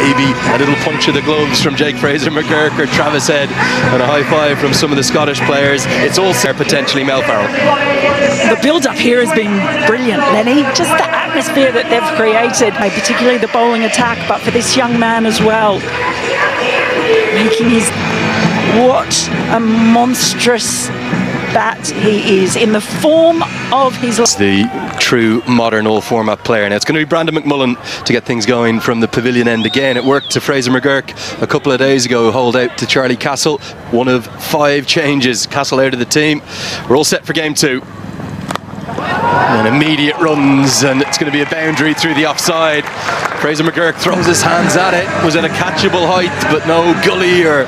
maybe a little punch of the gloves from Jake Fraser-McGurk or Travis Head, and a high five from some of the Scottish players. It's also potentially Mel Farrell. The build-up here has been brilliant, Lenny. Just the atmosphere that they've created, particularly the bowling attack, but for this young man as well. Making his... What a monstrous bat he is in the form of his... The true modern all-format player. Now it's going to be Brandon McMullen to get things going from the pavilion end again. It worked to Fraser-McGurk a couple of days ago, hold out to Charlie Castle. One of 5 changes. Castle out of the team. We're all set for game 2. And immediate runs, and it's going to be a boundary through the offside. Fraser-McGurk throws his hands at it. Was at a catchable height, but no gully or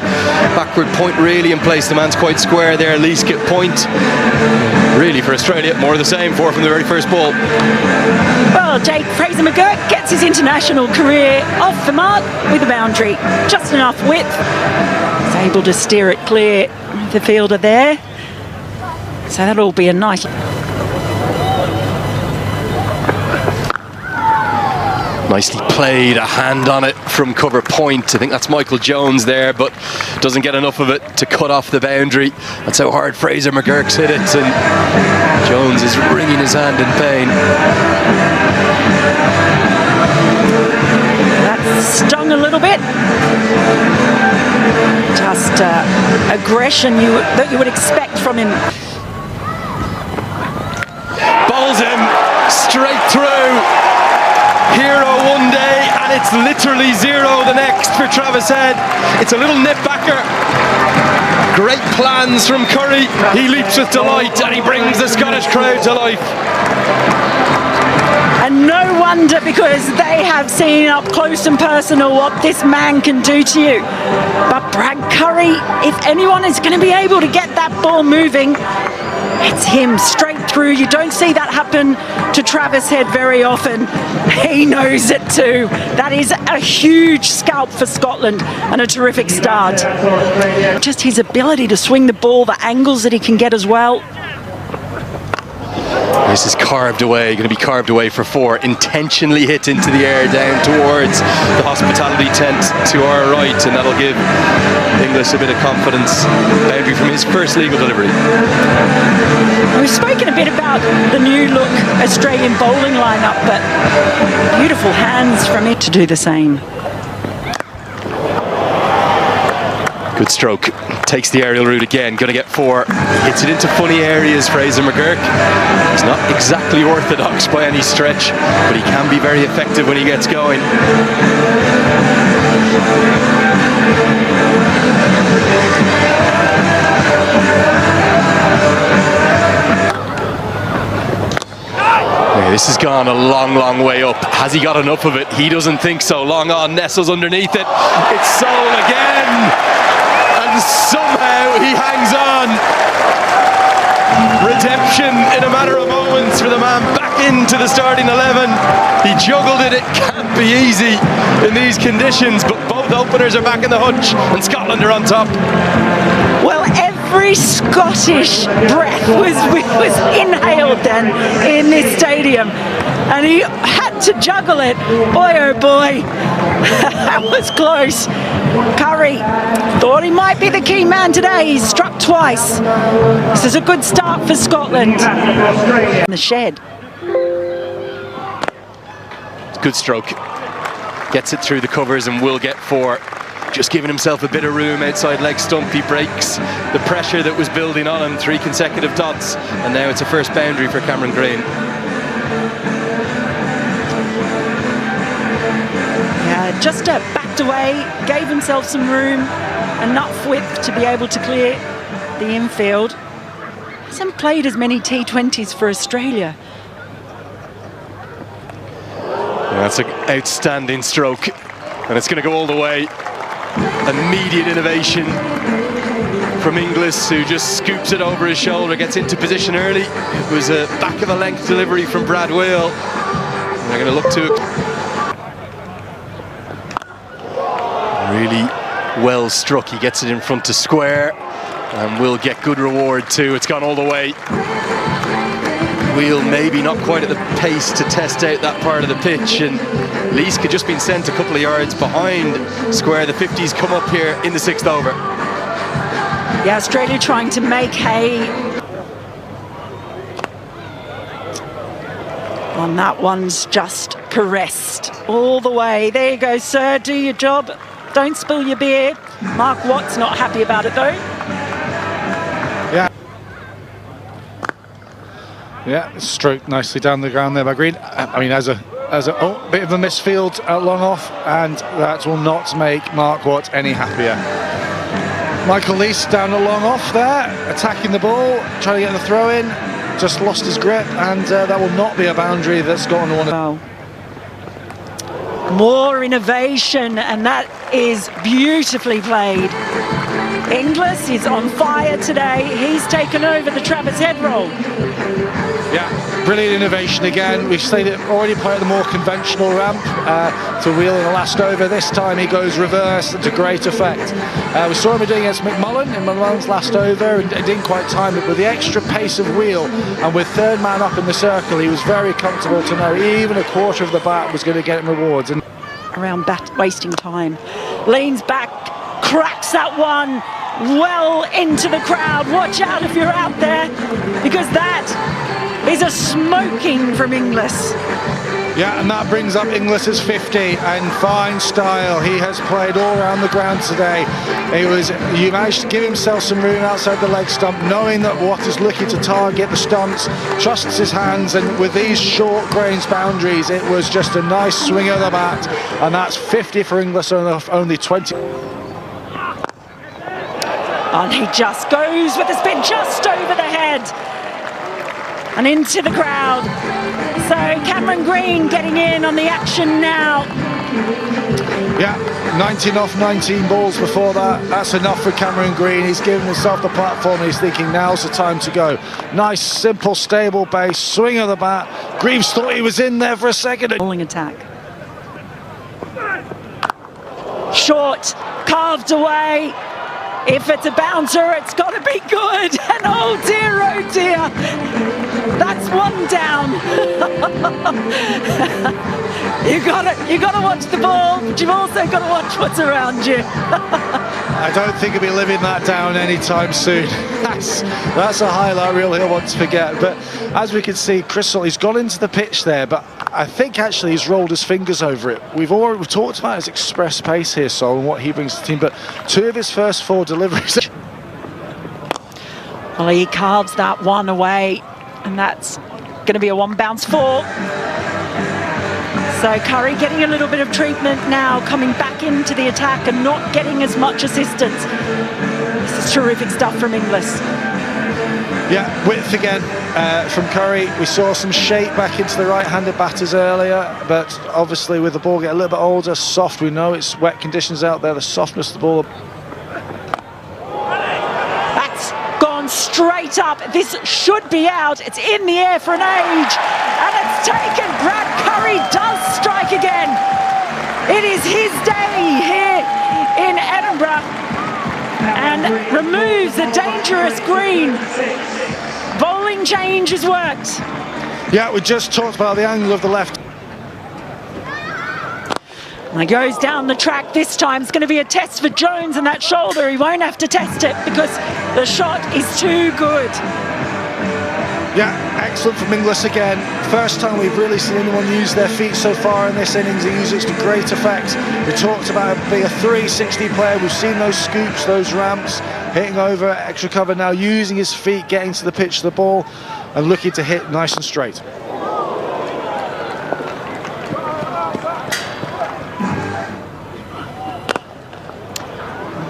backward point really in place. The man's quite square there. Least get point. Really for Australia, more of the same. 4 from the very first ball. Well, Jake Fraser-McGurk gets his international career off the mark with a boundary. Just enough width. He's able to steer it clear of the fielder there. So that'll be a nice... Nicely played, a hand on it from cover point. I think that's Michael Jones there, but doesn't get enough of it to cut off the boundary. That's how hard Fraser-McGurk's hit it, and Jones is wringing his hand in pain. That stung a little bit. Just aggression that you would expect from him. Bowls him straight through. Hero one day, and it's literally 0 the next for Travis Head. It's a little nip backer. Great plans from Curry. He leaps with delight, and he brings the Scottish crowd to life. And no wonder, because they have seen up close and personal what this man can do to you. But Brad Curry, if anyone is going to be able to get that ball moving, it's him, straight through. You don't see that happen to Travis Head very often. He knows it too. That is a huge scalp for Scotland and a terrific start. Just his ability to swing the ball, the angles that he can get as well. This is carved away, going to be carved away for 4. Intentionally hit into the air down towards the hospitality tent to our right, and that'll give Inglis a bit of confidence. Boundary from his first legal delivery. We've spoken a bit about the new look Australian bowling lineup, but beautiful hands from it to do the same. Good stroke. Takes the aerial route again. Going to get 4. Hits it into funny areas, Fraser-McGurk. He's not exactly orthodox by any stretch, but he can be very effective when he gets going. This has gone a long, long way up. Has he got enough of it? He doesn't think so. Long on, nestles underneath it. It's Soul again. And somehow he hangs on. Redemption in a matter of moments for the man back into the starting 11. He juggled it. It can't be easy in these conditions, but both openers are back in the hutch and Scotland are on top. Well, every Scottish breath was inhaled then in this stadium, and he had to juggle it. Boy, oh boy, that was close. Curry thought he might be the key man today. He's struck twice. This is a good start for Scotland. The shed. Good stroke. Gets it through the covers and will get 4. Just giving himself a bit of room outside leg stump. He breaks the pressure that was building on him. 3 consecutive dots, and now it's a first boundary for Cameron Green. Yeah, just backed away, gave himself some room, enough width to be able to clear the infield. Hasn't played as many T20s for Australia. Yeah, that's an outstanding stroke, and it's going to go all the way. Immediate innovation from Inglis, who just scoops it over his shoulder, gets into position early. It was a back of a length delivery from Brad Whale. And they're going to look to it. Really well struck. He gets it in front to square and will get good reward too. It's gone all the way. Wheel maybe not quite at the pace to test out that part of the pitch, and Leask had just been sent a couple of yards behind square. The 50s come up here in the 6th over. Yeah, Australia trying to make hay. And that one's just caressed all the way. There you go, sir, do your job. Don't spill your beer. Mark Watt's not happy about it, though. Yeah, stroked nicely down the ground there by Green. I mean, as a bit of a misfield long off, and that will not make Mark Watt any happier. Michael Leask down the long off there, attacking the ball, trying to get the throw in, just lost his grip, and that will not be a boundary that Scotland want to. Wow. More innovation, and that is beautifully played. Inglis is on fire today. He's taken over the Travis head roll. Yeah, brilliant innovation again. We've seen it already play at the more conventional ramp to Wheel in the last over. This time he goes reverse to great effect. We saw him doing against McMullen in McMullen's last over, and didn't quite time it. With the extra pace of Wheel and with third man up in the circle, he was very comfortable to know even a quarter of the bat was going to get him rewards. And around bat wasting time, leans back, cracks that one well into the crowd. Watch out if you're out there, because that is a smoking from Inglis. Yeah, and that brings up Inglis's 50, and fine style. He has played all around the ground today. He managed to give himself some room outside the leg stump, knowing that Watt is looking to target the stumps, trusts his hands, and with these short range boundaries, it was just a nice swing of the bat, and that's 50 for Inglis, only 20. And he just goes with the spin just over the head and into the crowd. So Cameron Green getting in on the action now. Yeah, 19 off 19 balls before that. That's enough for Cameron Green. He's given himself the platform. He's thinking now's the time to go. Nice, simple, stable base, swing of the bat. Greaves thought he was in there for a second. Bowling attack. Short, carved away. If it's a bouncer, it's got to be good. And oh dear, that's one down. you gotta watch the ball, but you've also got to watch what's around you. I don't think he'll be living that down anytime soon. That's a highlight reel he'll want to forget. But as we can see, Crystal, he's gone into the pitch there, but I think actually he's rolled his fingers over it. We've talked about his express pace here, Sol, and what he brings to the team, but 2 of his first 4 deliveries. Well, he carves that one away, and that's going to be a 1 bounce 4. So Curry getting a little bit of treatment now, coming back into the attack and not getting as much assistance. This is terrific stuff from Inglis. Yeah, width again from Curry. We saw some shape back into the right-handed batters earlier, but obviously with the ball getting a little bit older, soft, we know it's wet conditions out there, the softness of the ball. That's gone straight up. This should be out. It's in the air for an age, and it's taken. Brad Curry does strike again. It is his day here in Edinburgh, and removes a dangerous Green. Bowling change has worked. Yeah, we just talked about the angle of the left. And he goes down the track. This time it's going to be a test for Jones and that shoulder. He won't have to test it because the shot is too good. Yeah, excellent from Inglis again. First time we've really seen anyone use their feet so far in this innings. He uses it to great effect. We talked about him being a 360 player. We've seen those scoops, those ramps, hitting over extra cover, now using his feet, getting to the pitch of the ball and looking to hit nice and straight.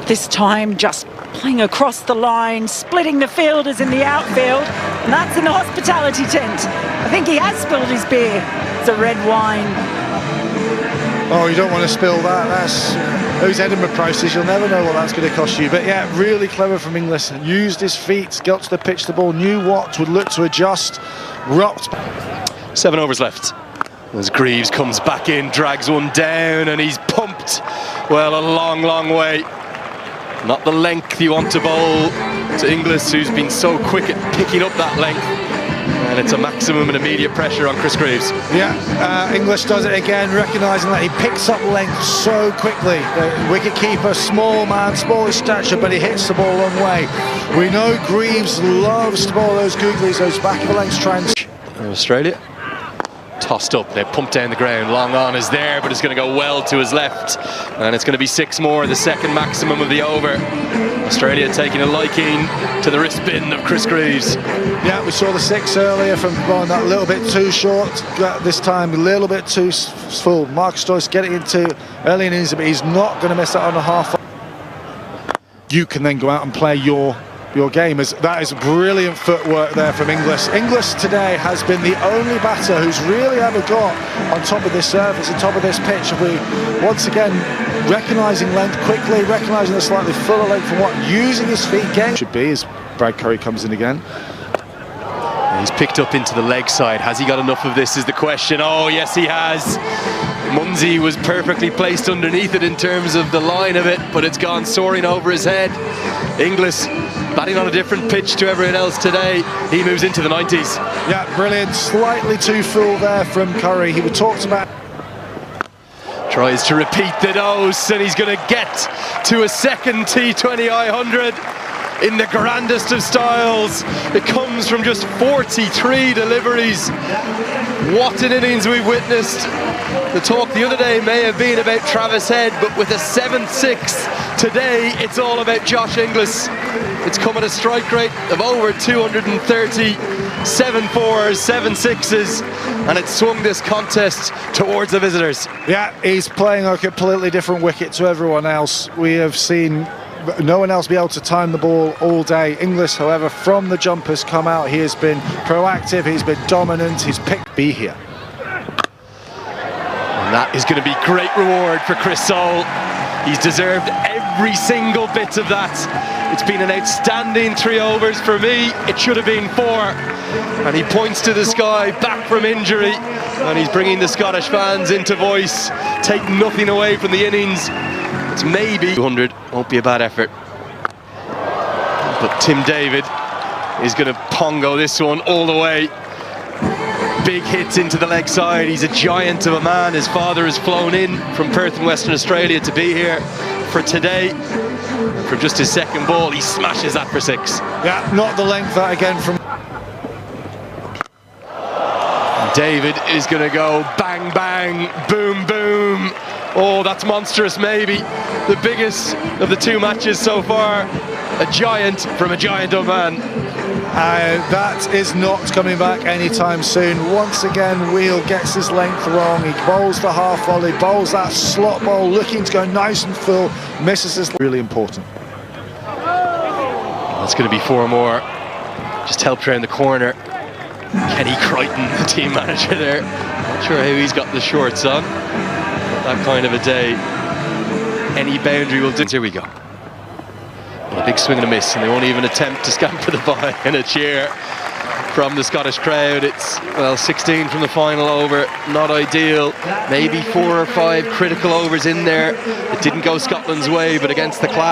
This time just playing across the line, splitting the fielders in the outfield, and that's in the hospitality tent. I think he has spilled his beer. It's a red wine. Oh, you don't want to spill that. That's those Edinburgh prices. You'll never know what that's going to cost you. But yeah, really clever from Inglis. Used his feet, got to the pitch, the ball, knew what would look to adjust, rocked. 7 overs left. As Greaves comes back in, drags one down, and he's pumped. Well, a long, long way. Not the length you want to bowl to Inglis, who's been so quick at picking up that length. And it's a maximum and immediate pressure on Chris Greaves. Yeah, English does it again, recognising that he picks up length so quickly. Wicket keeper, small man, small in stature, but he hits the ball a long way. We know Greaves loves to bowl those googlies, those back of the length trends. Australia tossed up, they pumped down the ground, long on is there, but it's going to go well to his left, and it's going to be 6 more, the second maximum of the over. Australia taking a liking to the wrist bin of Chris Greaves. Yeah, we saw the 6 earlier from going that little bit too short, this time a little bit too full. Marcus Stoinis getting into early innings, but he's not going to miss that on a half. You can then go out and play your game. That is brilliant footwork there from Inglis. Inglis today has been the only batter who's really ever got on top of this surface, on top of this pitch. And we, once again, recognising length quickly, recognising the slightly fuller length from what using his feet game should be as Brad Curry comes in again. He's picked up into the leg side. Has he got enough of this is the question. Oh, yes, he has. Munsey was perfectly placed underneath it in terms of the line of it, but it's gone soaring over his head. Inglis batting on a different pitch to everyone else today. He moves into the 90s. Yeah, brilliant. Slightly too full there from Curry. He was talked about. Tries to repeat the dose, and he's going to get to a second T20 I100 in the grandest of styles. It comes from just 43 deliveries. What an innings we've witnessed. The talk the other day may have been about Travis Head, but with a 7-6 today, it's all about Josh Inglis. It's come at a strike rate of over 230, 7 4s, 7 6s, and it swung this contest towards the visitors. Yeah, he's playing a completely different wicket to everyone else. We have seen no one else be able to time the ball all day. Inglis, however, from the jump has come out. He has been proactive, he's been dominant, he's picked B here. And that is going to be great reward for Chris Soule. He's deserved every single bit of that. It's been an outstanding 3 overs for me. It should have been 4. And he points to the sky, back from injury, and he's bringing the Scottish fans into voice. Take nothing away from the innings. It's maybe 200, won't be a bad effort. But Tim David is going to pongo this one all the way. Big hits into the leg side. He's a giant of a man. His father has flown in from Perth in Western Australia to be here for today. From just his second ball, he smashes that for 6. Yeah, not the length that again from David is going to go bang, bang, boom, boom. Oh, that's monstrous, maybe the biggest of the 2 matches so far. A giant from a giant of man. That is not coming back anytime soon. Once again, Wheel gets his length wrong. He bowls the half volley, bowls that slot bowl, looking to go nice and full, misses his. Really important. That's going to be 4 more. Just helped around the corner. Kenny Crichton, the team manager there. Not sure how he's got the shorts on. That kind of a day. Any boundary will do. Here we go. A big swing and a miss, and they won't even attempt to scamper the ball in a cheer from the Scottish crowd. It's, well, 16 from the final over, not ideal. Maybe 4 or 5 critical overs in there. It didn't go Scotland's way, but against the class.